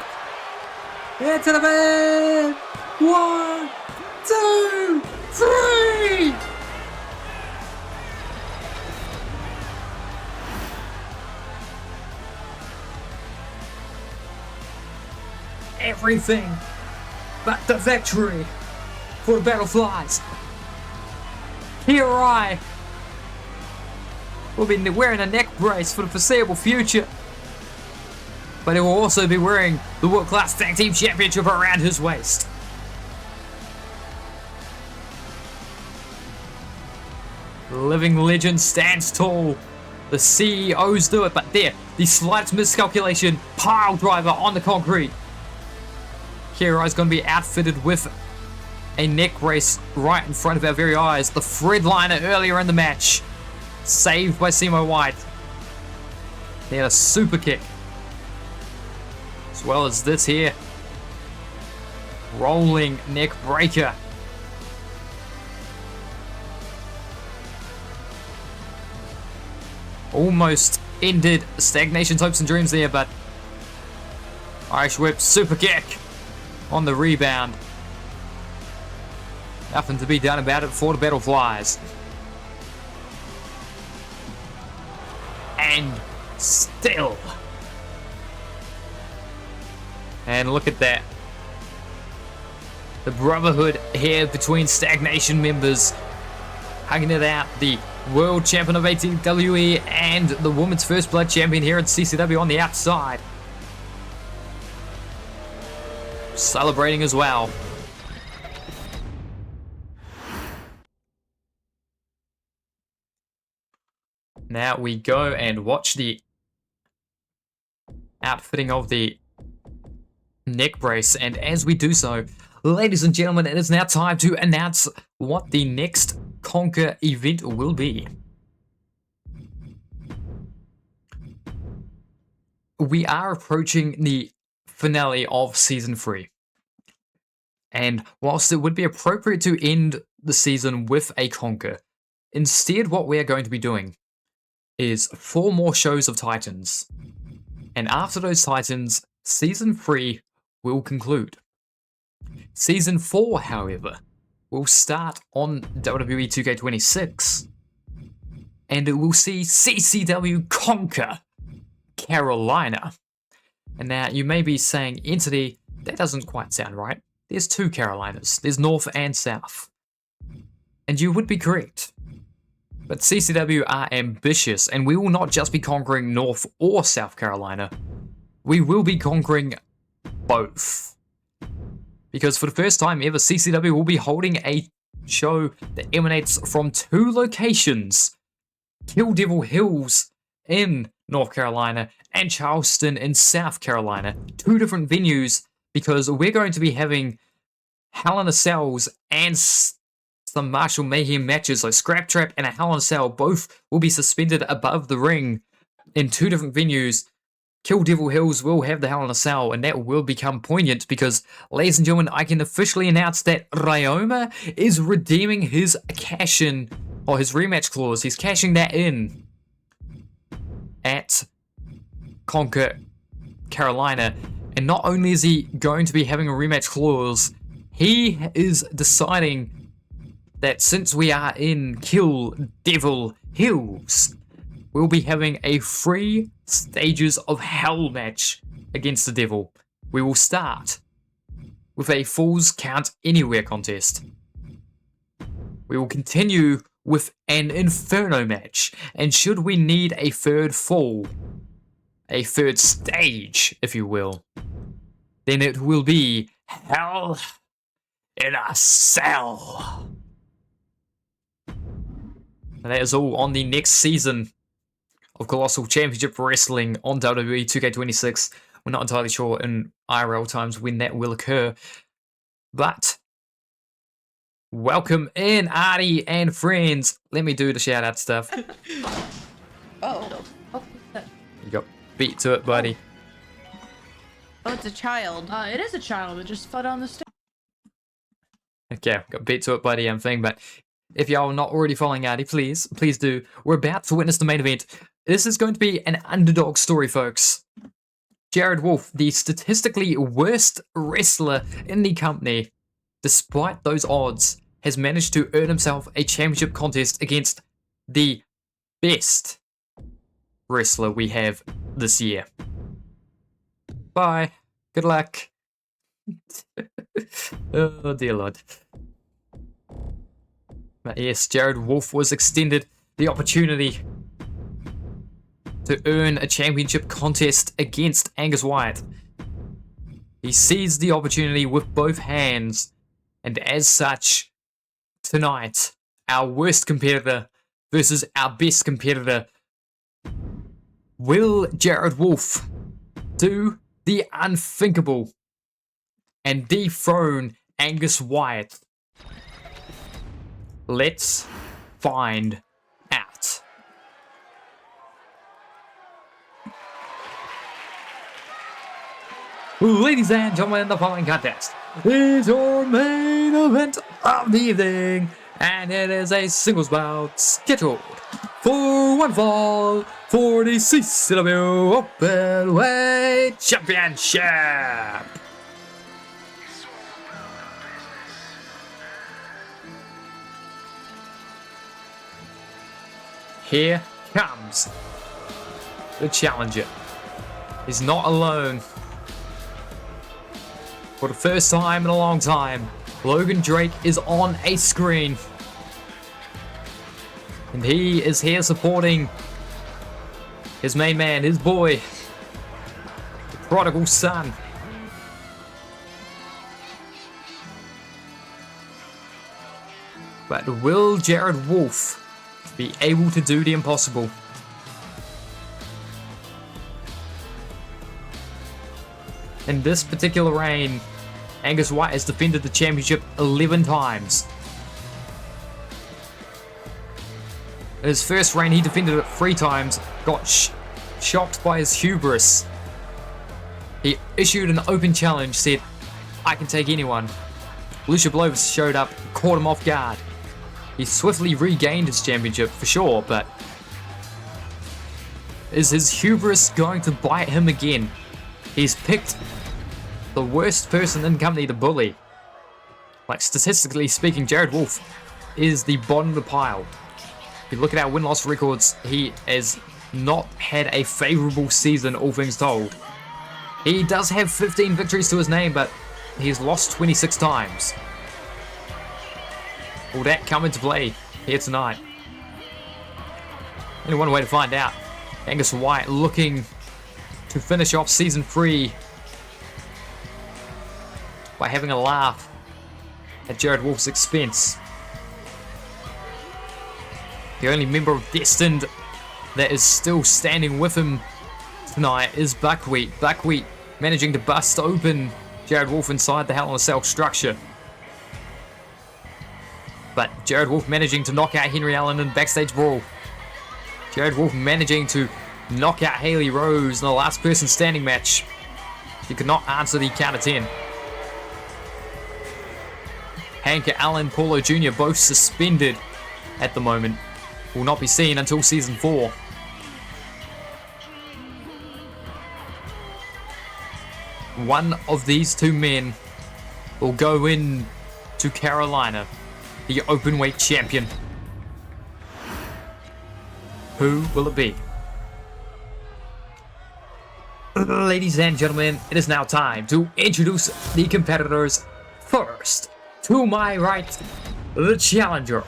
Into the bed. 1, 2, 3. Everything but the victory for the Battleflies. Kirai will be wearing a neck brace for the foreseeable future, but he will also be wearing the World Class Tag Team Championship around his waist. The living legend stands tall. The CEOs do it, but there, the slight miscalculation, pile driver on the concrete. Kirai's going to be outfitted with a neck brace right in front of our very eyes. The threadliner earlier in the match, saved by Simo White. He had a super kick, as well as this here, rolling neck breaker. Almost ended Stagnation's hopes and dreams there, but Irish whip, super kick on the rebound. Nothing to be done about it for the Battleflies. And still. And look at that. The brotherhood here between Stagnation members, hugging it out. The world champion of ATWE and the women's first blood champion here at CCW on the outside, celebrating as well. Now we go and watch the outfitting of the neck brace, and as we do so, ladies and gentlemen, it is now time to announce what the next Conquer event will be. We are approaching the finale of Season 3. And whilst it would be appropriate to end the season with a Conquer, instead what we are going to be doing is 4 more shows of Titans. And after those Titans, Season 3 will conclude. Season 4, however, will start on WWE 2K26. And it will see CCW conquer Carolina. And now you may be saying, Entity, that doesn't quite sound right. There's 2 Carolinas. There's North and South. And you would be correct. But CCW are ambitious, and we will not just be conquering North or South Carolina. We will be conquering both. Because for the first time ever, CCW will be holding a show that emanates from 2 locations. Kill Devil Hills in North Carolina and Charleston in South Carolina. 2 different venues, because we're going to be having Hell in a Cells and some Martial Mayhem matches. So Scrap Trap and a Hell in a Cell both will be suspended above the ring in 2 different venues. Kill Devil Hills will have the Hell in a Cell, and that will become poignant because, ladies and gentlemen, I can officially announce that Ryoma is redeeming his cash-in, or his rematch clause. He's cashing that in at Conquer Carolina. And not only is he going to be having a rematch clause, he is deciding that since we are in Kill Devil Hills, we'll be having a 3 Stages of Hell match against the Devil. We will start with a Falls Count Anywhere contest. we will continue with an Inferno match. And should we need a third fall, a third stage, if you will, then it will be Hell in a Cell. And that is all on the next season of Colossal Championship Wrestling on WWE 2K26. We're not entirely sure in IRL times when that will occur. But welcome in, Artie and friends. Let me do the shout out stuff. Oh. You got beat to it, buddy. Oh, it's a child. It is a child. It just fell down the stairs. Okay, got beat to it, buddy, and thing, but if y'all are not already following Artie, please do. We're about to witness the main event. This is going to be an underdog story, folks. Jared Wolf, the statistically worst wrestler in the company, despite those odds, has managed to earn himself a championship contest against the best wrestler we have this year. Bye. Good luck. Oh, dear Lord. But yes, Jared Wolf was extended the opportunity to earn a championship contest against Angus Wyatt. He seized the opportunity with both hands, and as such, tonight, our worst competitor versus our best competitor. Will Jared Wolf do the unthinkable and dethrone Angus Wyatt? Let's find out. Ladies and gentlemen, the following contest is your main event of the evening, and it is a singles bout scheduled for one fall for the CCW Openweight Championship. Here comes the challenger. He's not alone. For the first time in a long time, Logan Drake is on a screen. And he is here supporting his main man, his boy, the prodigal son. But will Jared Wolf be able to do the impossible? In this particular reign, Angus Wyatt has defended the championship 11 times. In his first reign, he defended it 3 times, got shocked by his hubris. He issued an open challenge, said, "I can take anyone." Lucia Blovis showed up, caught him off guard. He swiftly regained his championship for sure, but is his hubris going to bite him again? He's picked the worst person in the company to bully. Like, statistically speaking, Jared Wolf is the bottom of the pile. If you look at our win-loss records, he has not had a favorable season, all things told. He does have 15 victories to his name, but he's lost 26 times. Will that come into play here tonight? Only one way to find out. Angus Wyatt looking to finish off Season 3 by having a laugh at Jared Wolf's expense. The only member of Destined that is still standing with him tonight is Buckwheat. Buckwheat managing to bust open Jared Wolf inside the Hell in a Cell structure. But Jared Wolf managing to knock out Henry Allen in backstage brawl. Jared Wolf managing to knock out Haley Rose in the last person standing match. He could not answer the count of 10. Hank Allen, Paulo Jr. both suspended at the moment. Will not be seen until Season 4. One of these two men will go in to Carolina, the Openweight champion. Who will it be? Ladies and gentlemen, it is now time to introduce the competitors. First, to my right, the challenger.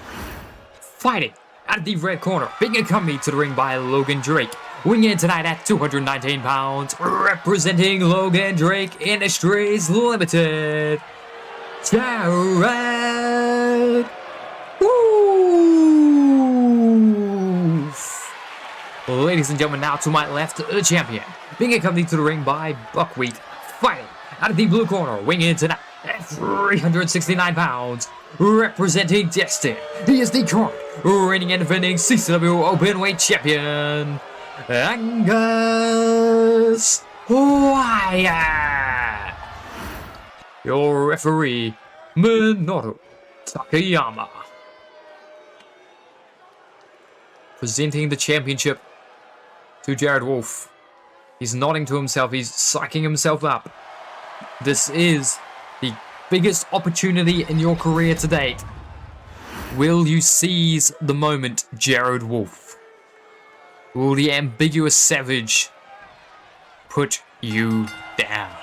Fighting out of the red corner, being accompanied to the ring by Logan Drake. Weighing in tonight at 219 pounds, representing Logan Drake Industries Limited, Jared Wolf. Ladies and gentlemen, now to my left, the champion, being accompanied to the ring by Buckwheat, fighting out of the blue corner, weighing in tonight at 369 pounds, representing Destin. He is the current reigning and defending CCW Openweight Champion, Angus Wyatt. Your referee, Minoru Takayama. Presenting the championship to Jared Wolf. He's nodding to himself, he's psyching himself up. This is the biggest opportunity in your career to date. Will you seize the moment, Jared Wolf? Will the ambiguous savage put you down?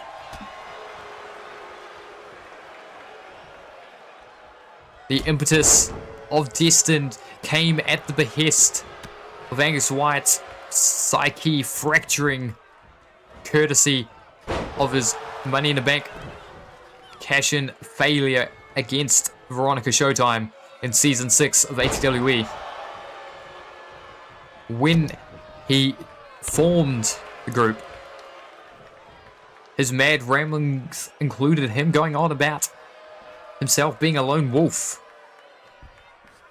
The impetus of Destined came at the behest of Angus Wyatt's psyche fracturing, courtesy of his Money in the Bank cash-in failure against Veronica Showtime in Season 6 of ATWE. When he formed the group, his mad ramblings included him going on about himself being a lone wolf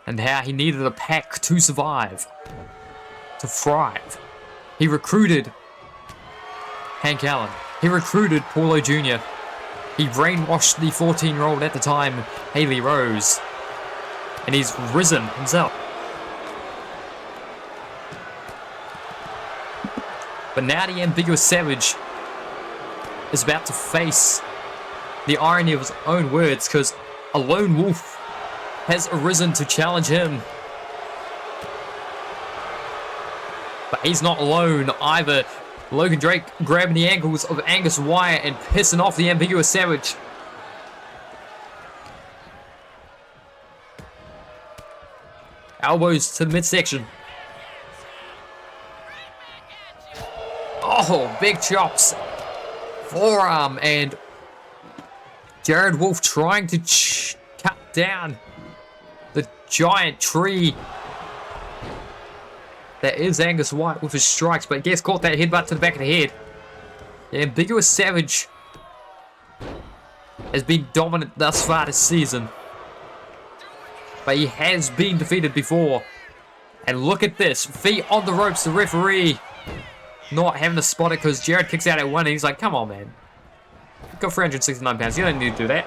and how he needed a pack to survive, to thrive. He recruited Hank Allen. He recruited Paulo Jr. He brainwashed the 14-year-old at the time, Haley Rose. And he's risen himself. But now the ambiguous savage is about to face the irony of his own words, because a lone wolf has arisen to challenge him. But he's not alone either. Logan Drake grabbing the ankles of Angus Wyatt and pissing off the ambiguous savage. Elbows to the midsection. Oh, big chops. Forearm, and Jared Wolf trying to cut down the giant tree that is Angus Wyatt with his strikes, but gets caught that headbutt to the back of the head. The ambiguous savage has been dominant thus far this season, but he has been defeated before. And look at this, feet on the ropes, the referee not having to spot it because Jared kicks out at one and he's like, come on, man. You've got 369 pounds, you don't need to do that.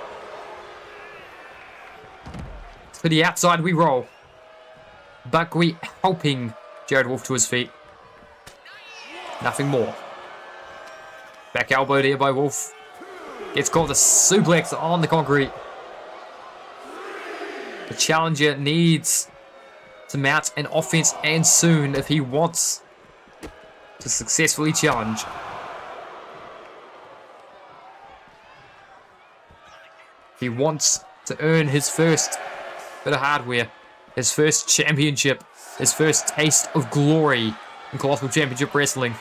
To the outside we roll. Buckwheat helping Jared Wolf to his feet. Nothing more. Back elbow there by Wolf. Gets called a suplex on the concrete. The challenger needs to mount an offense, and soon, if he wants to successfully challenge. He wants to earn his first bit of hardware, his first championship, his first taste of glory in Colossal Championship Wrestling.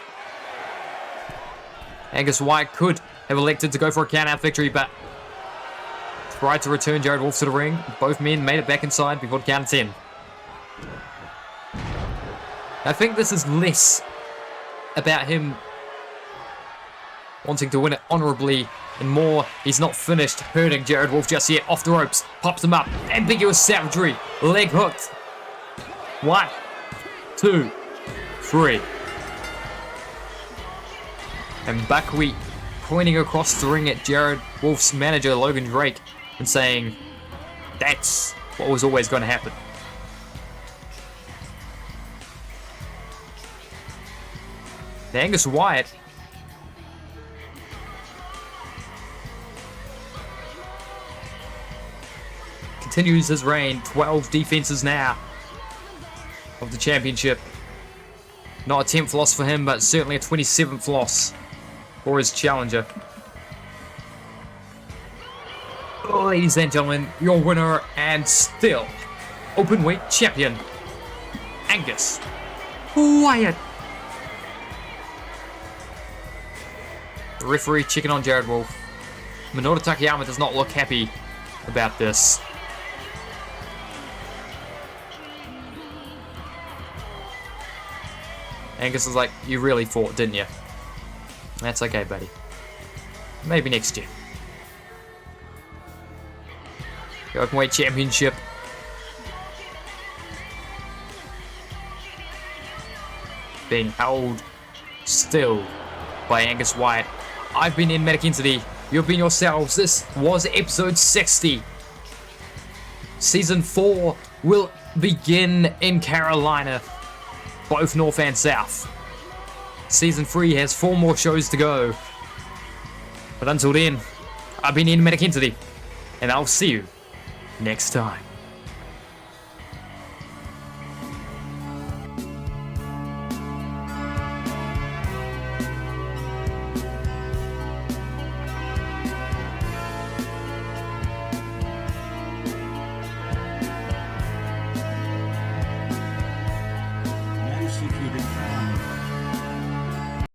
Angus Wyatt could have elected to go for a count-out victory, but tried to return Jared Wolf to the ring. Both men made it back inside before the count of 10. I think this is less about him wanting to win it honorably and more, he's not finished hurting Jared Wolf just yet. Off the ropes, pops him up, ambiguous savagery, leg hooked. 1, 2, 3. And Buckwheat pointing across the ring at Jared Wolf's manager, Logan Drake, and saying, that's what was always going to happen. And Angus Wyatt continues his reign, 12 defenses now of the championship. Not a 10th loss for him, but certainly a 27th loss for his challenger. ladies and gentlemen, your winner and still openweight champion, Angus Wyatt. The referee checking on Jared Wolf. Minoru Takayama does not look happy about this. Angus is like, you really fought, didn't you? That's okay, buddy. Maybe next year. The Openweight Championship. Being held still by Angus Wyatt. I've been in Medic Entity. You've been yourselves. This was episode 60. Season 4 will begin in Carolina, both North and South. Season 3 has 4 more shows to go. But until then, I've been in Medic Entity, and I'll see you next time.